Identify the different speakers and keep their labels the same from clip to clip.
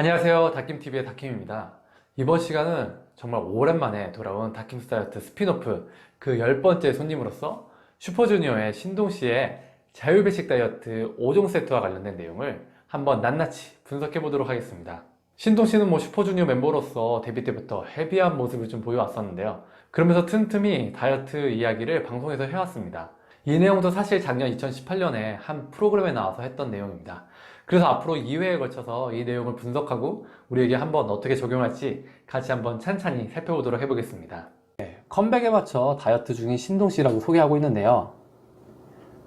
Speaker 1: 안녕하세요. 닥김TV의 닥김입니다. 이번 시간은 정말 오랜만에 돌아온 닥김스 다이어트 스피노프 그 10번째 손님으로서 슈퍼주니어의 신동씨의 자율배식 다이어트 5종 세트와 관련된 내용을 한번 낱낱이 분석해 보도록 하겠습니다. 신동씨는 슈퍼주니어 멤버로서 데뷔 때부터 헤비한 모습을 좀 보여왔었는데요. 그러면서 틈틈이 다이어트 이야기를 방송에서 해왔습니다. 이 내용도 사실 작년 2018년에 한 프로그램에 나와서 했던 내용입니다. 그래서 앞으로 2회에 걸쳐서 이 내용을 분석하고 우리에게 한번 어떻게 적용할지 같이 한번 찬찬히 살펴보도록 해보겠습니다. 컴백에 맞춰 다이어트 중인 신동씨라고 소개하고 있는데요.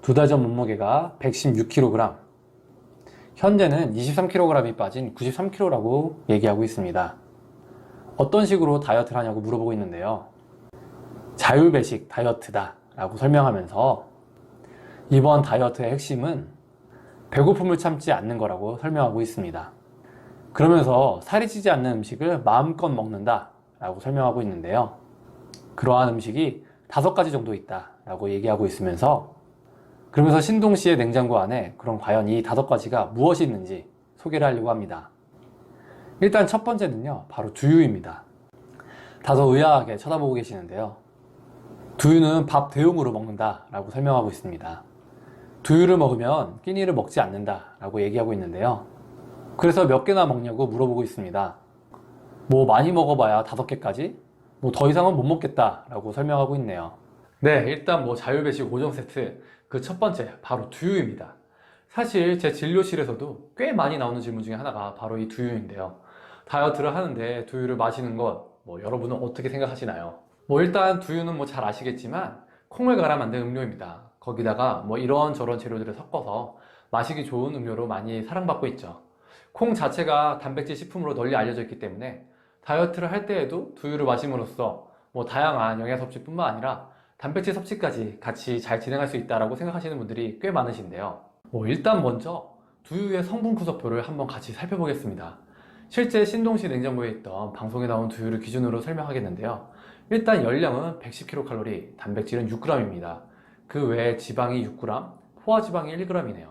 Speaker 1: 2달 전 몸무게가 116kg, 현재는 23kg이 빠진 93kg라고 얘기하고 있습니다. 어떤 식으로 다이어트를 하냐고 물어보고 있는데요. 자율배식 다이어트다 라고 설명하면서 이번 다이어트의 핵심은 배고픔을 참지 않는 거라고 설명하고 있습니다. 그러면서 살이 찌지 않는 음식을 마음껏 먹는다 라고 설명하고 있는데요. 그러한 음식이 5가지 정도 있다 라고 얘기하고 있으면서 그러면서 신동씨의 냉장고 안에 그럼 과연 이 5가지가 무엇이 있는지 소개를 하려고 합니다. 일단 첫 번째는요, 바로 두유입니다. 다소 의아하게 쳐다보고 계시는데요. 두유는 밥 대용으로 먹는다 라고 설명하고 있습니다. 두유를 먹으면 끼니를 먹지 않는다 라고 얘기하고 있는데요. 그래서 몇 개나 먹냐고 물어보고 있습니다. 많이 먹어봐야 5개까지? 더 이상은 못 먹겠다 라고 설명하고 있네요. 네, 일단 자율배식 5종 세트 그 첫 번째 바로 두유입니다. 사실 제 진료실에서도 꽤 많이 나오는 질문 중에 하나가 바로 이 두유인데요. 다이어트를 하는데 두유를 마시는 것 여러분은 어떻게 생각하시나요? 일단 두유는 잘 아시겠지만 콩을 갈아 만든 음료입니다. 거기다가 이런저런 재료들을 섞어서 마시기 좋은 음료로 많이 사랑받고 있죠. 콩 자체가 단백질 식품으로 널리 알려져 있기 때문에 다이어트를 할 때에도 두유를 마심으로써 다양한 영양 섭취뿐만 아니라 단백질 섭취까지 같이 잘 진행할 수 있다고 생각하시는 분들이 꽤 많으신데요. 일단 먼저 두유의 성분 구성표를 한번 같이 살펴보겠습니다. 실제 신동씨 냉장고에 있던 방송에 나온 두유를 기준으로 설명하겠는데요. 일단 열량은 110kcal, 단백질은 6g입니다. 그 외에 지방이 6g, 포화지방이 1g이네요.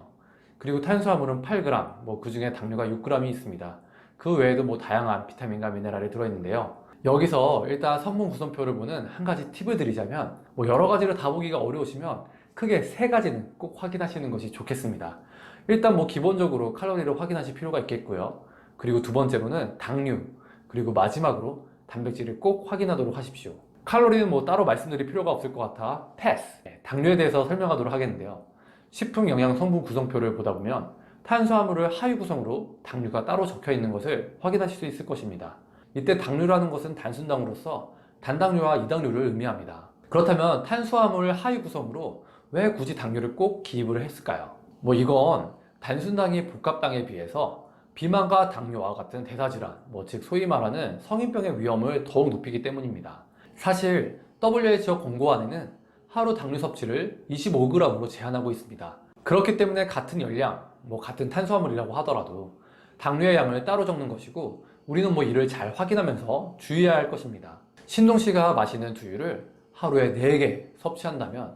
Speaker 1: 그리고 탄수화물은 8g, 그 중에 당류가 6g이 있습니다. 그 외에도 다양한 비타민과 미네랄이 들어있는데요. 여기서 일단 성분 구성표를 보는 한 가지 팁을 드리자면 여러 가지를 다 보기가 어려우시면 크게 3가지는 꼭 확인하시는 것이 좋겠습니다. 일단 기본적으로 칼로리를 확인하실 필요가 있겠고요. 그리고 두 번째로는 당류, 그리고 마지막으로 단백질을 꼭 확인하도록 하십시오. 칼로리는 따로 말씀드릴 필요가 없을 것 같아 패스! 당류에 대해서 설명하도록 하겠는데요. 식품 영양 성분 구성표를 보다 보면 탄수화물을 하위 구성으로 당류가 따로 적혀 있는 것을 확인하실 수 있을 것입니다. 이때 당류라는 것은 단순당으로서 단당류와 이당류를 의미합니다. 그렇다면 탄수화물 하위 구성으로 왜 굳이 당류를 꼭 기입을 했을까요? 이건 단순당이 복합당에 비해서 비만과 당뇨와 같은 대사질환, 즉 소위 말하는 성인병의 위험을 더욱 높이기 때문입니다. 사실 WHO 공고안에는 하루 당류 섭취를 25g으로 제한하고 있습니다. 그렇기 때문에 같은 열량, 같은 탄수화물이라고 하더라도 당류의 양을 따로 적는 것이고 우리는 이를 잘 확인하면서 주의해야 할 것입니다. 신동씨가 마시는 두유를 하루에 4개 섭취한다면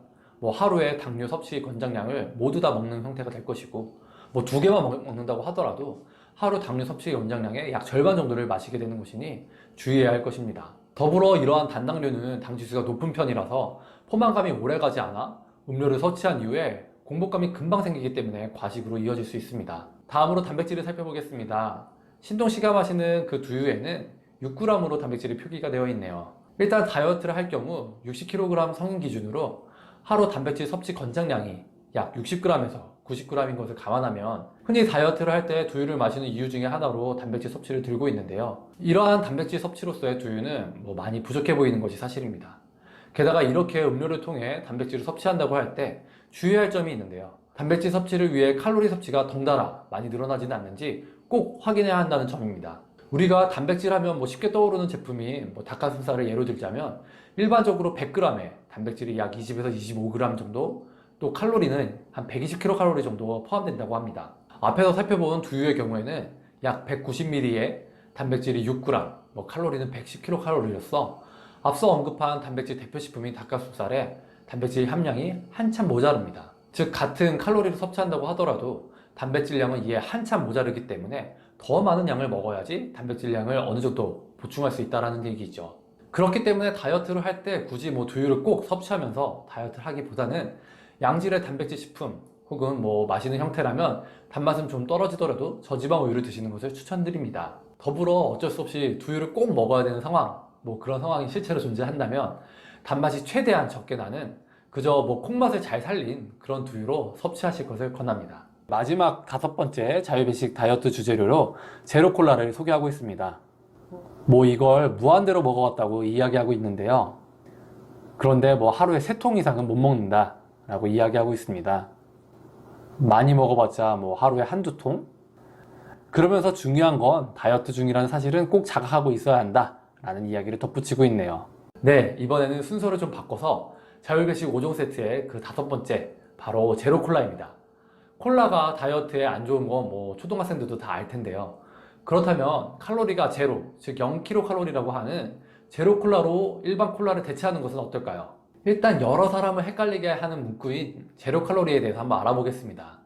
Speaker 1: 하루에 당류 섭취 권장량을 모두 다 먹는 형태가 될 것이고 2개만 먹는다고 하더라도 하루 당류 섭취 권장량의 약 절반 정도를 마시게 되는 것이니 주의해야 할 것입니다. 더불어 이러한 단당류는 당지수가 높은 편이라서 포만감이 오래가지 않아 음료를 섭취한 이후에 공복감이 금방 생기기 때문에 과식으로 이어질 수 있습니다. 다음으로 단백질을 살펴보겠습니다. 신동씨가 마시는 그 두유에는 6g으로 단백질이 표기가 되어 있네요. 일단 다이어트를 할 경우 60kg 성인 기준으로 하루 단백질 섭취 권장량이 약 60g에서 90g인 것을 감안하면 흔히 다이어트를 할 때 두유를 마시는 이유 중에 하나로 단백질 섭취를 들고 있는데요. 이러한 단백질 섭취로서의 두유는 많이 부족해 보이는 것이 사실입니다. 게다가 이렇게 음료를 통해 단백질을 섭취한다고 할 때 주의할 점이 있는데요. 단백질 섭취를 위해 칼로리 섭취가 덩달아 많이 늘어나지는 않는지 꼭 확인해야 한다는 점입니다. 우리가 단백질 하면 쉽게 떠오르는 제품이 닭가슴살을 예로 들자면 일반적으로 100g에 단백질이 약 20에서 25g 정도, 또 칼로리는 한 120kcal 정도 포함된다고 합니다. 앞에서 살펴본 두유의 경우에는 약 190ml에 단백질이 6g, 칼로리는 110kcal로서 앞서 언급한 단백질 대표식품인 닭가슴살에 단백질 함량이 한참 모자릅니다. 즉 같은 칼로리를 섭취한다고 하더라도 단백질량은 이에 한참 모자르기 때문에 더 많은 양을 먹어야지 단백질량을 어느 정도 보충할 수 있다는 얘기죠. 그렇기 때문에 다이어트를 할 때 굳이 두유를 꼭 섭취하면서 다이어트를 하기보다는 양질의 단백질 식품 혹은 마시는 형태라면 단맛은 좀 떨어지더라도 저지방 우유를 드시는 것을 추천드립니다. 더불어 어쩔 수 없이 두유를 꼭 먹어야 되는 상황, 그런 상황이 실제로 존재한다면 단맛이 최대한 적게 나는 그저 콩맛을 잘 살린 그런 두유로 섭취하실 것을 권합니다. 마지막 5번째 자유배식 다이어트 주재료로 제로콜라를 소개하고 있습니다. 이걸 무한대로 먹어왔다고 이야기하고 있는데요. 그런데 하루에 3통 이상은 못 먹는다 라고 이야기하고 있습니다. 많이 먹어봤자 하루에 1~2통? 그러면서 중요한 건 다이어트 중이라는 사실은 꼭 자각하고 있어야 한다 라는 이야기를 덧붙이고 있네요. 네, 이번에는 순서를 좀 바꿔서 자율배식 5종 세트의 그 5번째, 바로 제로콜라입니다. 콜라가 다이어트에 안 좋은 건 초등학생들도 다 알 텐데요. 그렇다면 칼로리가 제로, 즉 0kcal라고 하는 제로콜라로 일반 콜라를 대체하는 것은 어떨까요? 일단 여러 사람을 헷갈리게 하는 문구인 제로칼로리에 대해서 한번 알아보겠습니다.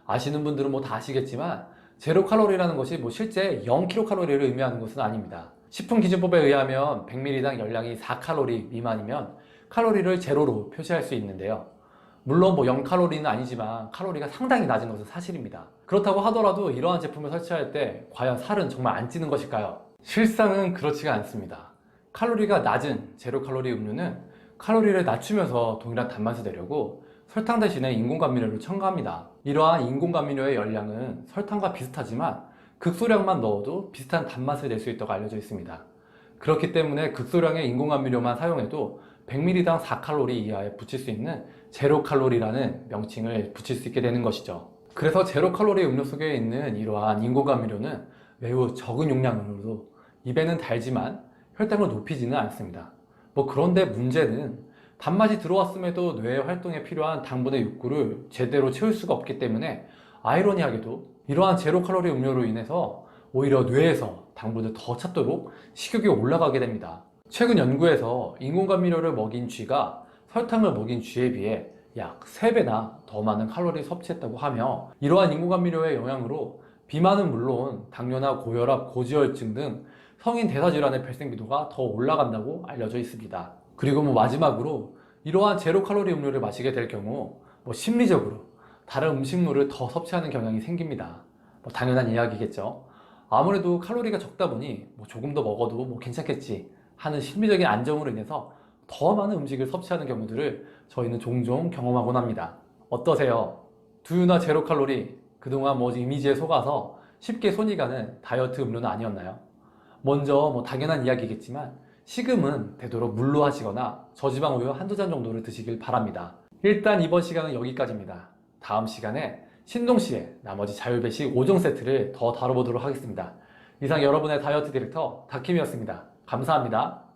Speaker 1: 아시는 분들은 다 아시겠지만 제로칼로리라는 것이 실제 0kcal를 의미하는 것은 아닙니다. 식품기준법에 의하면 100ml당 열량이 4칼로리 미만이면 칼로리를 제로로 표시할 수 있는데요. 물론 0칼로리는 아니지만 칼로리가 상당히 낮은 것은 사실입니다. 그렇다고 하더라도 이러한 제품을 섭취할 때 과연 살은 정말 안 찌는 것일까요? 실상은 그렇지가 않습니다. 칼로리가 낮은 제로칼로리 음료는 칼로리를 낮추면서 동일한 단맛을 내려고 설탕 대신에 인공감미료를 첨가합니다. 이러한 인공감미료의 열량은 설탕과 비슷하지만 극소량만 넣어도 비슷한 단맛을 낼 수 있다고 알려져 있습니다. 그렇기 때문에 극소량의 인공감미료만 사용해도 100ml당 4칼로리 이하에 붙일 수 있는 제로칼로리라는 명칭을 붙일 수 있게 되는 것이죠. 그래서 제로칼로리 음료 속에 있는 이러한 인공감미료는 매우 적은 용량으로도 입에는 달지만 혈당을 높이지는 않습니다. 그런데 문제는 단맛이 들어왔음에도 뇌의 활동에 필요한 당분의 욕구를 제대로 채울 수가 없기 때문에 아이러니하게도 이러한 제로칼로리 음료로 인해서 오히려 뇌에서 당분을 더 찾도록 식욕이 올라가게 됩니다. 최근 연구에서 인공감미료를 먹인 쥐가 설탕을 먹인 쥐에 비해 약 3배나 더 많은 칼로리를 섭취했다고 하며, 이러한 인공감미료의 영향으로 비만은 물론 당뇨나 고혈압, 고지혈증 등 성인 대사질환의 발생 빈도가 더 올라간다고 알려져 있습니다. 그리고 마지막으로 이러한 제로칼로리 음료를 마시게 될 경우 심리적으로 다른 음식물을 더 섭취하는 경향이 생깁니다. 당연한 이야기겠죠. 아무래도 칼로리가 적다 보니 조금 더 먹어도 괜찮겠지 하는 심리적인 안정으로 인해서 더 많은 음식을 섭취하는 경우들을 저희는 종종 경험하곤 합니다. 어떠세요? 두유나 제로칼로리, 그동안 이미지에 속아서 쉽게 손이 가는 다이어트 음료는 아니었나요? 먼저 당연한 이야기겠지만 식음은 되도록 물로 하시거나 저지방 우유 1~2잔 정도를 드시길 바랍니다. 일단 이번 시간은 여기까지입니다. 다음 시간에 신동씨의 나머지 자율배식 5종 세트를 더 다뤄보도록 하겠습니다. 이상 여러분의 다이어트 디렉터 다킴이었습니다. 감사합니다.